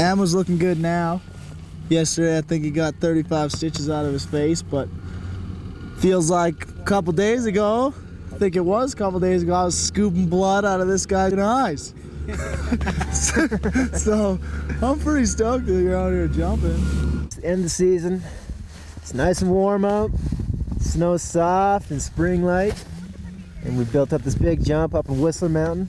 Ammo's looking good now. Yesterday, I think he got 35 stitches out of his face, but feels like a couple days ago, I think it was a couple days ago, I was scooping blood out of this guy's eyes. So I'm pretty stoked that you're out here jumping. It's the end of the season. It's nice and warm out. Snow's soft and spring light. And we built up this big jump up in Whistler Mountain.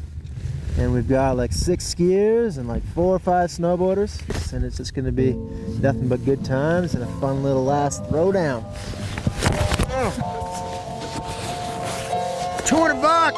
And we've got like 6 skiers and like 4 or 5 snowboarders. And it's just gonna be nothing but good times and a fun little last throwdown. $200!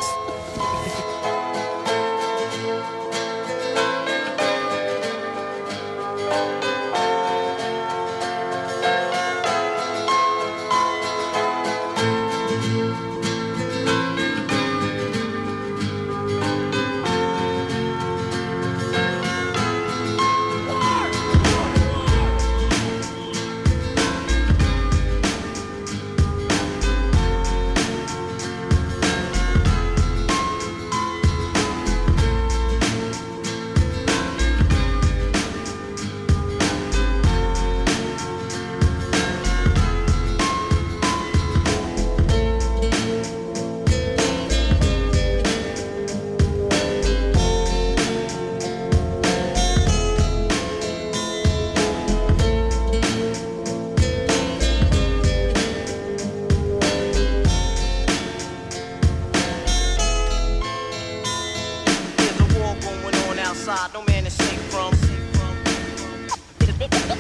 No man to shake from.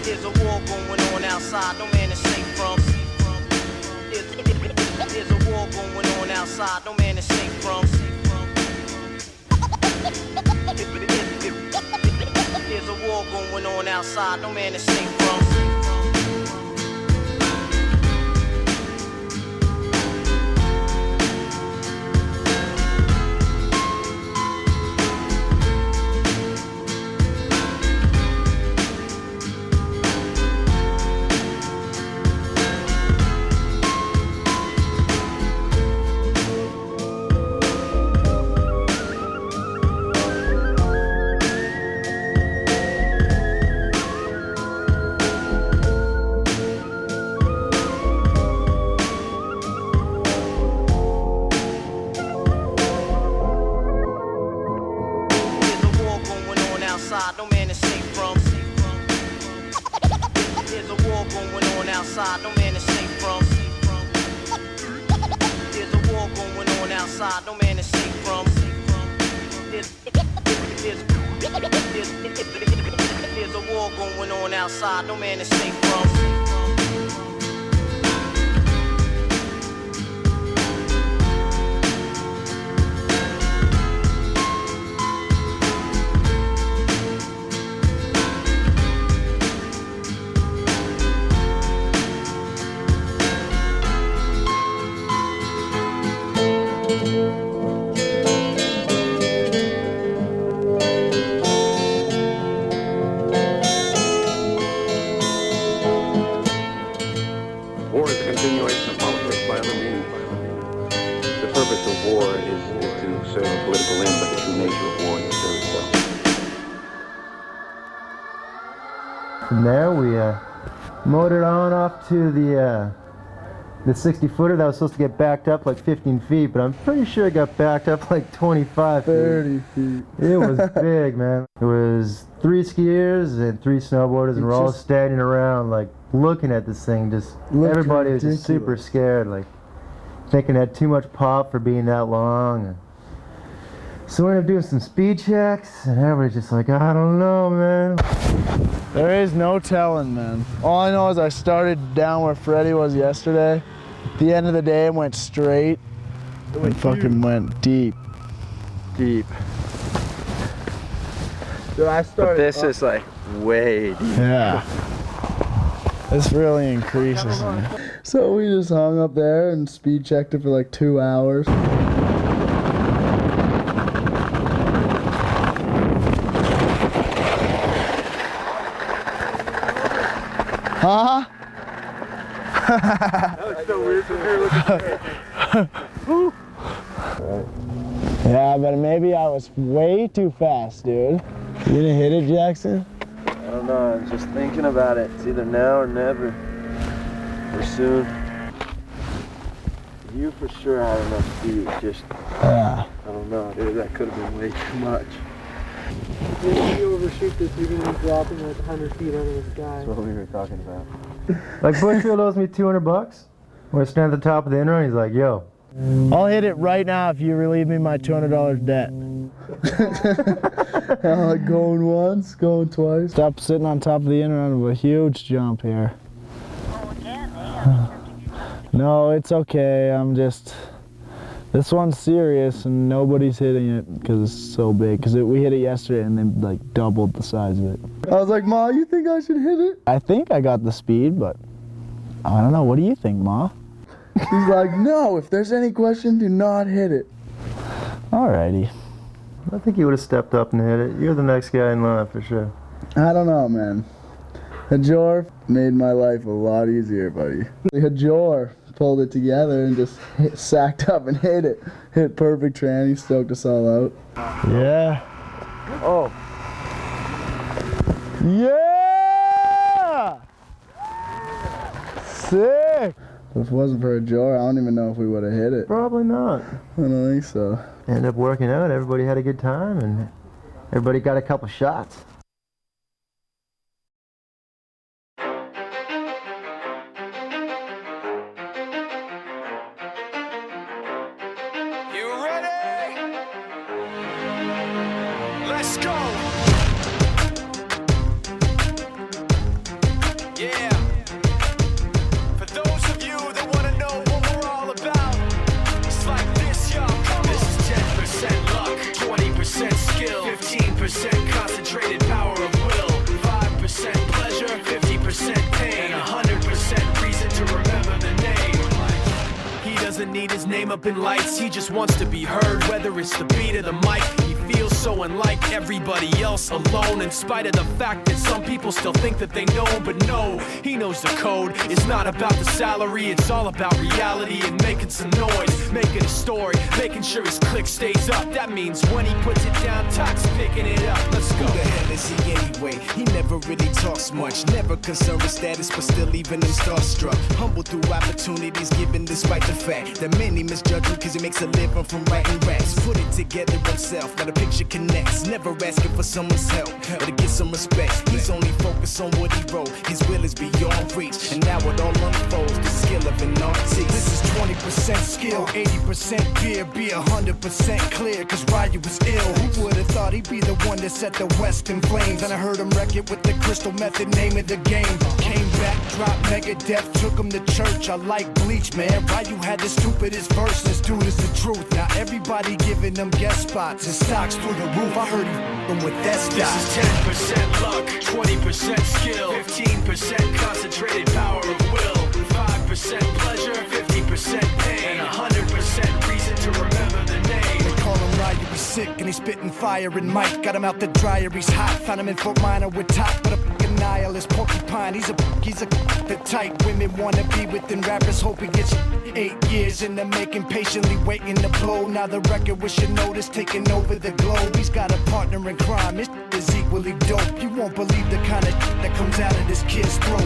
There's a war going on outside, no man to shake from. There's a war going on outside, no man to shake from. There's a war going on outside, no man to shake from. No man to shake from. There's a war going on outside, no man to shake from. There's a war going on outside, no man to shake from. There's a war going on outside, no man to shake from. War is a continuation of politics by other means. The purpose of war is to serve a political end, but the true nature of war is to serve itself. From there, we motored on off to the 60-footer that was supposed to get backed up like 15 feet, but I'm pretty sure it got backed up like 25 feet. 30 feet. It was big, man. It was 3 skiers and 3 snowboarders, and we're all standing around like looking at this thing. Just everybody was just super scared, like thinking it had too much pop for being that long. And so we ended up doing some speed checks, and everybody's just like, I don't know, man. There is no telling, man. All I know is I started down where Freddie was yesterday. At the end of the day, it went straight. It fucking went deep. Deep. Dude, I started. But this is like way deep. Yeah. This really increases, man. So we just hung up there and speed checked it for like 2 hours. Huh? That was so weird from here looking. Yeah, but maybe I was way too fast, dude. You gonna hit it, Jackson? don't know. I'm just thinking about it. It's either now or never. Or soon. You for sure had enough speed. Just, I don't know, dude. That could have been way too much. If you overshoot this, you're gonna be dropping like 100 feet out of the sky. That's what we were talking about. Like Bushfield owes me $200. We're standing at the top of the inroad. He's like, yo. I'll hit it right now if you relieve me my $200 debt. Going once, going twice. Stop sitting on top of the inroad of a huge jump here. No, it's okay. I'm just. This one's serious and nobody's hitting it because it's so big. Because we hit it yesterday and then like doubled the size of it. I was like, Ma, you think I should hit it? I think I got the speed, but I don't know. What do you think, Ma? He's like, no, if there's any question, do not hit it. Alrighty. I think you would have stepped up and hit it. You're the next guy in line for sure. I don't know, man. Hajor made my life a lot easier, buddy. Hajor pulled it together and just sacked up and hit it. Hit perfect tranny, stoked us all out. Yeah. Oh. Yeah! Sick! If it wasn't for Hajor, I don't even know if we would have hit it. Probably not. I don't think so. Ended up working out. Everybody had a good time and everybody got a couple shots. You ready? Let's go. Yeah. For those of you that want to know what we're all about, it's like this, y'all. This is 10% luck, 20% skill, 15% concentrated power of will, 5% pleasure, 50% pain, and 100% reason to remember the name. He doesn't need his name up in lights, he just wants to be heard, whether it's the beat or the mic. He feels so unlike everybody else, alone, in spite of the fact that some people still think that they know, but no, he knows the code. It's not about the salary, it's all about reality and making some noise, making a story, making sure his click stays up. That means when he puts it down, Tox picking it up. Let's go. Who the hell is he anyway? He never really talks much, never concerned with status, but still leaving him starstruck. Humble through opportunities given despite the fact that many misjudge him cause he makes a living from writing raps. Put it together himself, now the picture connects. Never asking for someone's help or to get some respect. He's only focused on what he wrote. His will is beyond reach, and now it all unfolds. The skill of an artist. This is 20% skill, 80% fear, be 100% clear, cause Ryu was ill. Who would've thought he'd be the one that set the West in flames? And I heard him wreck it with the crystal method, name of the game. Came back, dropped Megadeth, took him to church. I like Bleach, man. Ryu had the stupidest verse, this dude is the truth. Now everybody giving them guest spots and stocks through the roof. I heard he f***ing with that stock. This is 10% luck, 20% skill, 15% concentrated power of will, 5% pleasure, 50% pain, and 100% reason to remember the name. They call him Ryu, he's sick and he's spitting fire. And Mike got him out the dryer, he's hot. Found him in Fort Minor with top, but a f***ing nihilist porcupine. He's the type women wanna be with, and rappers hope he gets 8 years in the making, patiently waiting to blow. Now the record with your notice taking over the globe. He's got a partner in crime, his is equally dope. You won't believe the kind of that comes out of this kid's throat.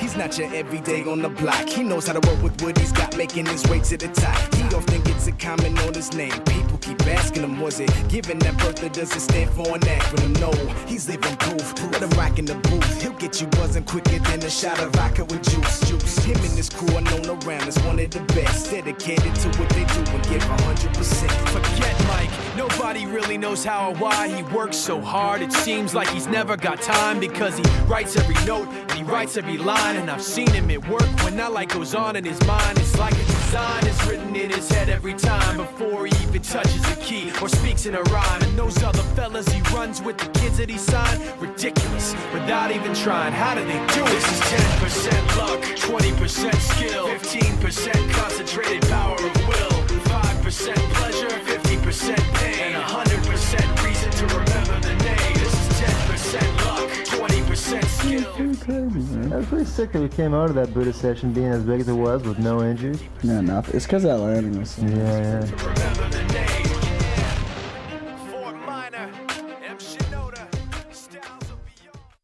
He's not your everyday on the block. He knows how to work with what he's got, making his way to the top. He often gets a comment on his name. People keep asking him, was it given that birth or does it stand for an acronym? No, he's living proof. Let him rock in the booth. He'll get you buzzing quicker than a shot of vodka with juice. Him and his crew are known around as one of the best, dedicated to what they do and give 100%. Forget Mike, nobody really knows how or why he works so hard. It seems like he's never got time because he writes every note and he writes every line. And I've seen him at work when that light goes on in his mind. It's like a design is written in his head every time before he even touches a key or speaks in a rhyme. And those other fellas he runs with, the kids that he signed, ridiculous, without even trying. How do they do it? This is 10% luck, 20% skill, 15% concentrated power of will, 5% pleasure, 50% pain, and 100% reason to remember the name. This is 10% luck, 20% skill. That was pretty sick that we came out of that Buddha session being as big as it was with no injuries. Yeah, nothing. It's because that landing was so Yeah. Remember the name.